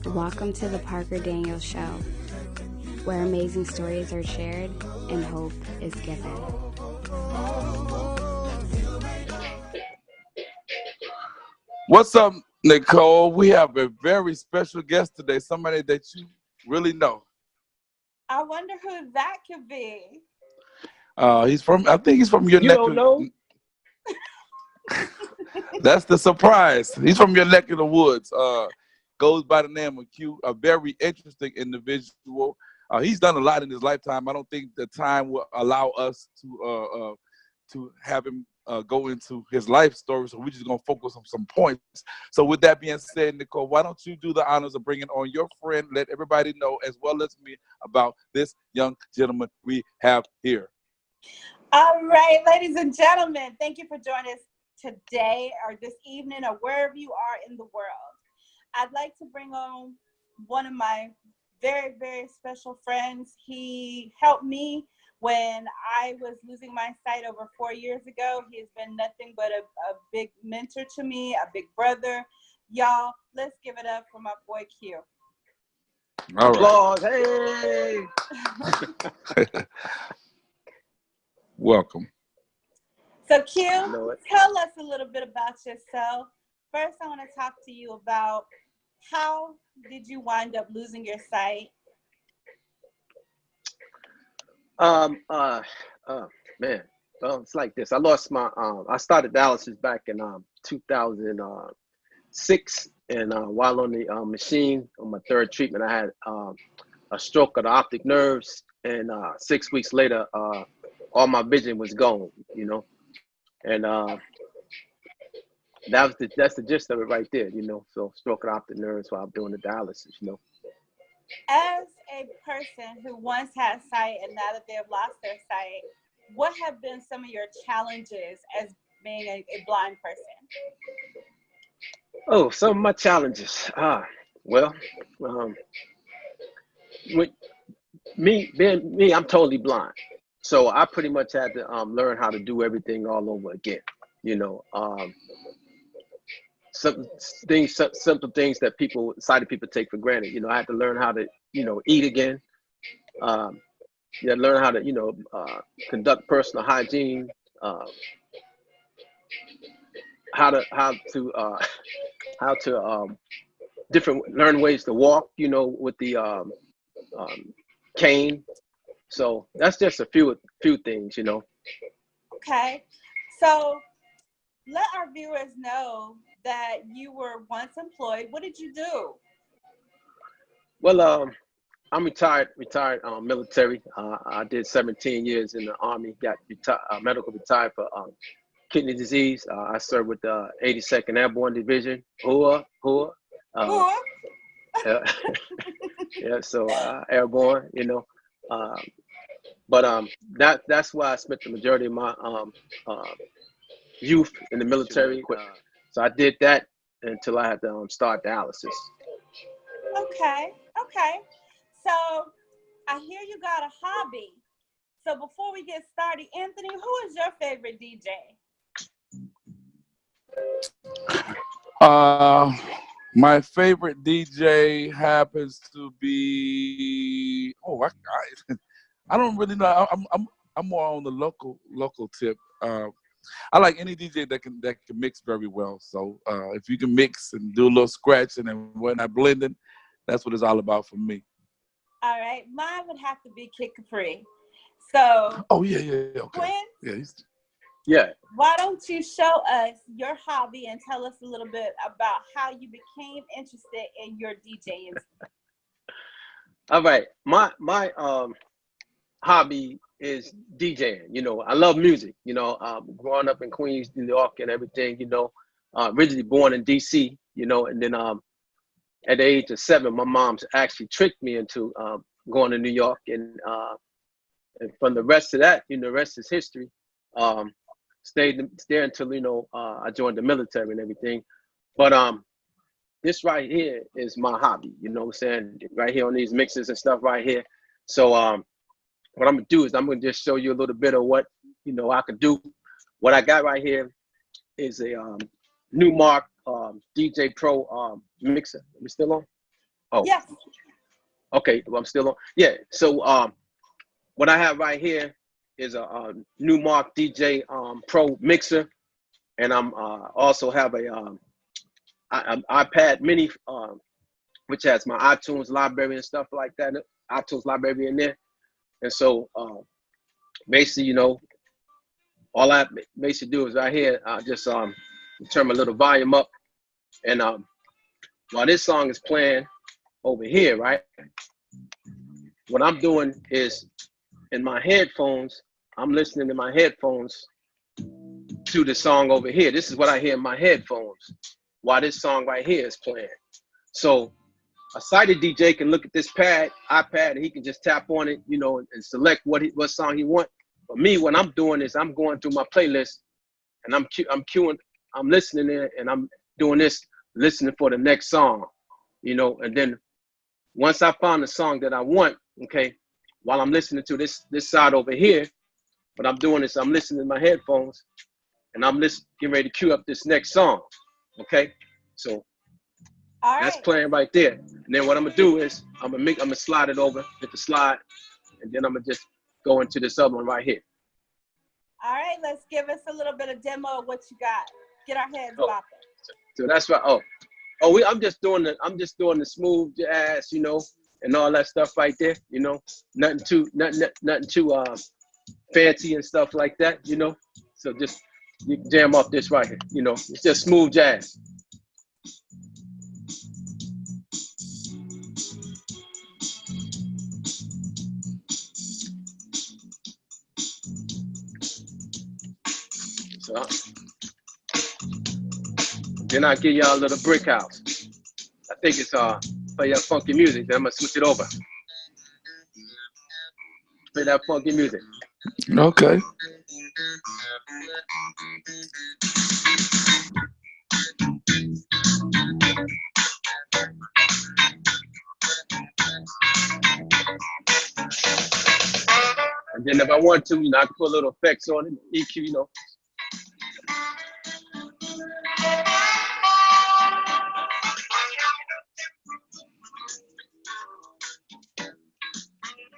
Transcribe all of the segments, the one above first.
Welcome to the Parker Daniels Show, where amazing stories are shared and hope is given. What's up, Nicole? We have a very special guest today, somebody that you really know. I wonder who that could be. I think he's from your You neck don't of know? That's the surprise. He's from your neck of the woods. Goes by the name of Q, a very interesting individual. He's done a lot in his lifetime. I don't think the time will allow us to have him go into his life story, so we're just going to focus on some points. So with that being said, Nicole, why don't you do the honors of bringing on your friend, let everybody know, as well as me, about this young gentleman we have here. All right, ladies and gentlemen, thank you for joining us today or this evening or wherever you are in the world. I'd like to bring on one of my very, very special friends. He helped me when I was losing my sight over 4 years ago. He has been nothing but a big mentor to me, a big brother. Y'all, let's give it up for my boy Q. All right. Applause, hey! Welcome. So Q, tell us a little bit about yourself. First, I want to talk to you about how did you wind up losing your sight? Man, well, it's like this. I lost my, I started dialysis back in 2006, and while on the machine, on my third treatment, I had a stroke of the optic nerves, and 6 weeks later, all my vision was gone, you know, and that's the gist of it right there, you know. So stroke of the optic nerves while I'm doing the dialysis, you know. As a person who once had sight and now that they have lost their sight, what have been some of your challenges as being a blind person? Oh, some of my challenges. Well, with being me, I'm totally blind. So I pretty much had to learn how to do everything all over again. You know, some things, simple things that sighted people take for granted. You know, I had to learn how to, you know, eat again. Learn how to, you know, conduct personal hygiene. How to learn ways to walk. You know, with the cane. So that's just a few things, you know. Okay, so let our viewers know that you were once employed. What did you do? Well, I'm retired military. I did 17 years in the Army. Got medical retired for kidney disease. I served with the 82nd Airborne Division. Hua. Yeah, so airborne, you know. But that's why I spent the majority of my youth in the military. So I did that until I had to start dialysis. Okay. So I hear you got a hobby. So before we get started, Anthony, who is your favorite DJ? My favorite DJ happens to be I don't really know. I'm more on the local tip. I like any DJ that can mix very well. So if you can mix and do a little scratching and whatnot, blending, that's what it's all about for me. All right, mine would have to be Kid Capri. So. Oh yeah, okay. Quinn, yeah. Why don't you show us your hobby and tell us a little bit about how you became interested in your DJing? All right, my hobby is DJing. You know, I love music. You know, growing up in Queens, New York, and everything. You know, originally born in DC. You know, and then at the age of 7, my mom's actually tricked me into going to New York, and from the rest of that, you know, the rest is history. Stayed there until, you know, I joined the military and everything. But this right here is my hobby. You know what I'm saying? Right here on these mixes and stuff right here. So what I'm gonna do is I'm gonna just show you a little bit of what, you know, I could do. What I got right here is a Newmark DJ Pro mixer. Are we still on? Oh, Yes. okay. Well, I'm still on. Yeah. So what I have right here is a Newmark DJ Pro mixer, and I'm also have a iPad Mini, which has my iTunes library and stuff like that. iTunes library in there, and so basically, you know, all I basically do is right here, just turn my little volume up, and while this song is playing over here, right, what I'm doing is in my headphones, I'm listening to my headphones to the song over here. This is what I hear in my headphones while this song right here is playing. So a sighted DJ can look at this iPad, and he can just tap on it, you know, and select what song he wants. But me, what I'm doing is I'm going through my playlist, and I'm queuing, I'm listening there, and I'm doing this, listening for the next song, you know. And then once I found the song that I want, okay, while I'm listening to this side over here, what I'm doing is I'm listening to my headphones, and I'm getting ready to cue up this next song, okay. So All that's right. playing right there. And then what I'm gonna do is I'm gonna slide it over, hit the slide, and then I'm gonna just go into this other one right here. All right, let's give us a little bit of demo of what you got. Get our heads Oh. bopping. So that's right. I'm just doing the smooth jazz, you know, and all that stuff right there, you know. Nothing too fancy and stuff like that, you know. So just you can jam off this right here, you know. It's just smooth jazz. So then I give y'all a little brick house. I think it's play that funky music. Then I'm gonna switch it over. Play that funky music. Okay. And then if I want to, you know, I can put little effects on it, EQ, you know.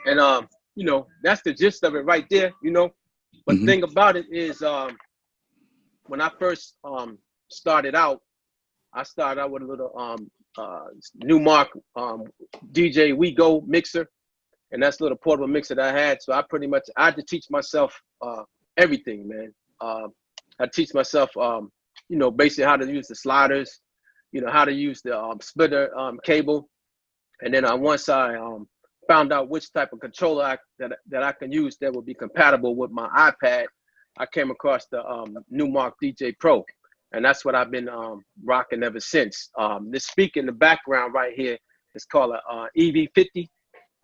And you know, that's the gist of it right there, you know. But the thing about it is, when I first started out, I started out with a little Newmark d.j-the mixer, and that's a little portable mixer that I had. So I had to teach myself everything, man. I teach myself, you know, basically how to use the sliders, you know, how to use the splitter cable, and then once I found out which type of controller that I can use that would be compatible with my iPad, I came across the Newmark DJ Pro, and that's what I've been rocking ever since. This speaker in the background right here is called a EV50,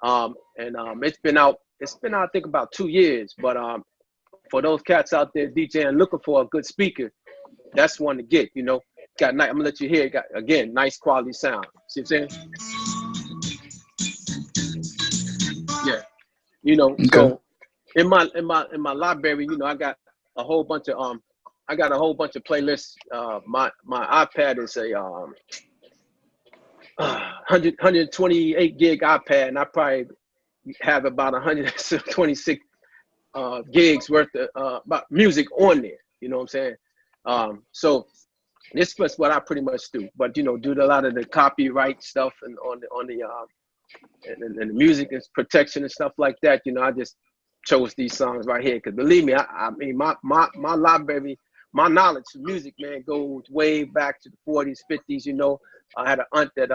and it's been out I think about 2 years. But for those cats out there DJing looking for a good speaker, that's one to get. You know, I'm gonna let you hear it. Got, again, nice quality sound. See what I'm saying? Yeah, you know. Okay. So in my library, you know, I got a whole bunch of playlists. My iPad is a 128 gig iPad, and I probably have about 126 gigs worth of about music on there. You know what I'm saying? So this is what I pretty much do. But you know, do a lot of the copyright stuff and on the music and protection and stuff like that. You know, I just chose these songs right here because believe me, I mean my library, my knowledge of music, man, goes way back to the 40s, 50s. You know, I had an aunt that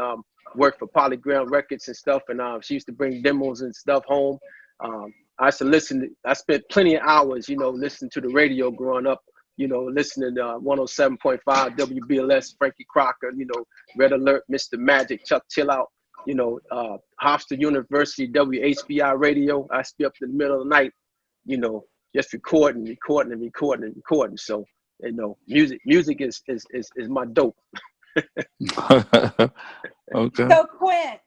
worked for Polygram Records and stuff, and she used to bring demos and stuff home. I used to listen. I spent plenty of hours, you know, listening to the radio growing up. You know, listening to 107.5 WBLS, Frankie Crocker. You know, Red Alert, Mr. Magic, Chuck Chill Out. You know, Hofstra University, WHBI radio. I be up in the middle of the night, you know, just recording. So, you know, music is my dope. Okay. So Quince,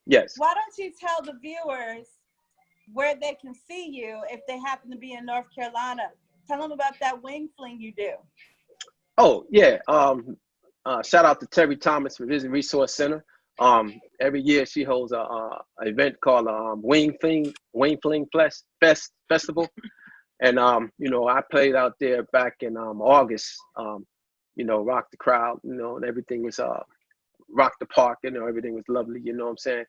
yes. Why don't you tell the viewers where they can see you if they happen to be in North Carolina? Tell them about that wing fling you do. Oh yeah. Shout out to Terry Thomas for Vision Resource Center. Every year she holds a event called Wing Fling Festival. And, you know, I played out there back in August, you know, rocked the crowd, you know, and everything was, rocked the park, you know, everything was lovely, you know what I'm saying?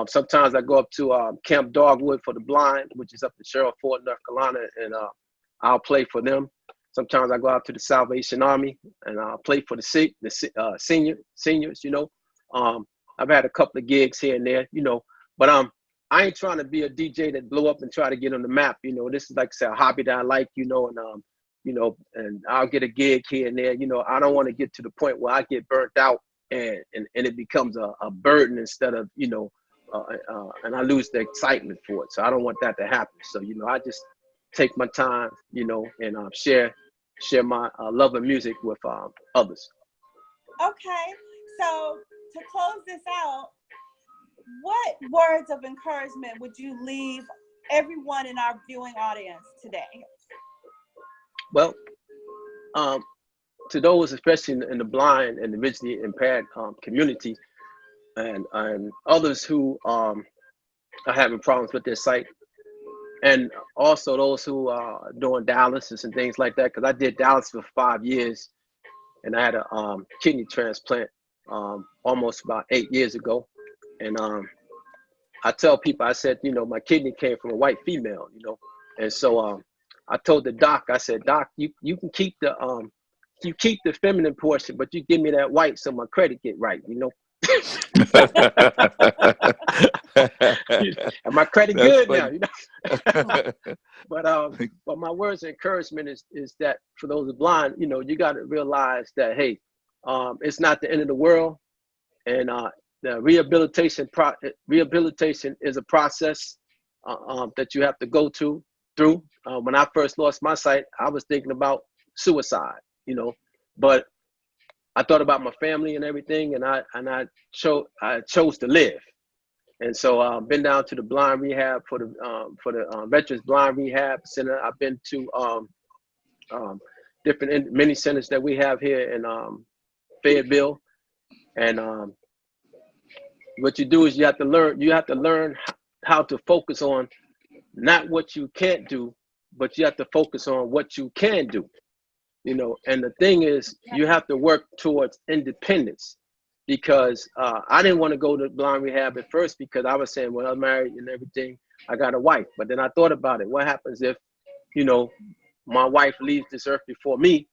Sometimes I go up to Camp Dogwood for the Blind, which is up in Sherwood, North Carolina, and I'll play for them. Sometimes I go out to the Salvation Army and I'll play for the seniors, you know. I've had a couple of gigs here and there, you know, but I ain't trying to be a DJ that blow up and try to get on the map. You know, this is like I said, a hobby that I like, you know, and you know, and I'll get a gig here and there. You know, I don't want to get to the point where I get burnt out and it becomes a burden instead of, you know, and I lose the excitement for it. So I don't want that to happen. So, you know, I just take my time, you know, and share my love of music with others. Okay, so to close this out, what words of encouragement would you leave everyone in our viewing audience today? Well, to those, especially in the blind and the visually impaired community, and others who are having problems with their sight, and also those who are doing dialysis and things like that, because I did dialysis for 5 years, and I had a kidney transplant almost about 8 years ago. And I tell people, I said, you know, my kidney came from a white female, you know, and so I told the doc, I said, Doc, you can keep the you keep the feminine portion, but you give me that white so my credit get right, you know. And my credit That's good funny. now, you know. But my words of encouragement is that for those blind, you know, you got to realize that, hey, it's not the end of the world, and the rehabilitation is a process that you have to go through. When I first lost my sight, I was thinking about suicide, you know, but I thought about my family and everything, and I chose to live. And so I've been down to the blind rehab for the Veterans Blind Rehab Center. I've been to different many centers that we have here in Fayetteville. And what you do is you have to learn how to focus on not what you can't do, but you have to focus on what you can do. You know, and the thing is, you have to work towards independence, because I didn't want to go to blind rehab at first because I was saying, well, I'm married and everything, I got a wife. But then I thought about it. What happens if, you know, my wife leaves this earth before me,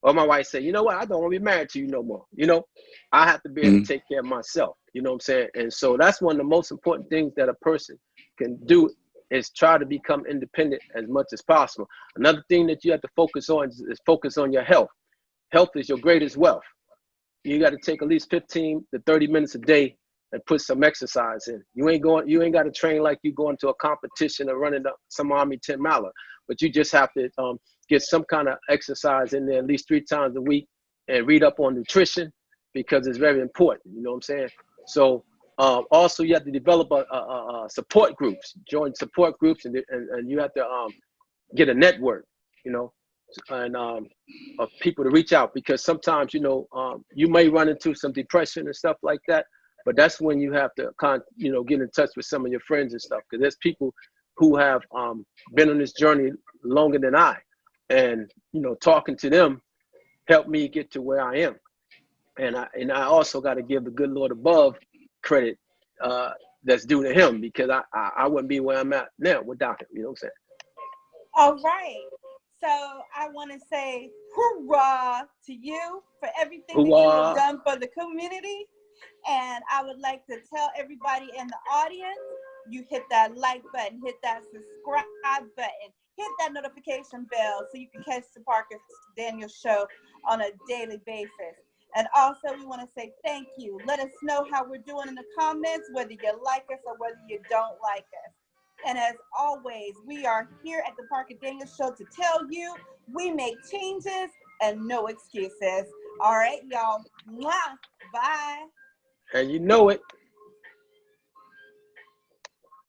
or my wife said, you know what, I don't want to be married to you no more. You know, I have to be able to take care of myself. You know what I'm saying? And so that's one of the most important things that a person can do, is try to become independent as much as possible. Another thing that you have to focus on is focus on your health. Health is your greatest wealth. You got to take at least 15 to 30 minutes a day and put some exercise in. You ain't got to train like you going to a competition or running some Army 10 miler, but you just have to get some kind of exercise in there at least 3 times a week, and read up on nutrition, because it's very important. You know what I'm saying? So also you have to develop a support groups, join support groups, and you have to get a network, you know, and of people to reach out, because sometimes, you know, you may run into some depression and stuff like that, but that's when you have to you know, get in touch with some of your friends and stuff, because there's people who have been on this journey longer than I, and, you know, talking to them helped me get to where I am. And I also got to give the good Lord above credit that's due to him, because I wouldn't be where I'm at now without him. You know what I'm saying? All right. So I want to say hoorah to you for everything that you have done for the community. And I would like to tell everybody in the audience, you hit that like button, hit that subscribe button, hit that notification bell so you can catch the Parker Daniel Show on a daily basis. And also, we want to say thank you. Let us know how we're doing in the comments, whether you like us or whether you don't like us. And as always, we are here at the Parker Daniel Show to tell you we make changes and no excuses. All right, y'all. Mwah. Bye. And you know it.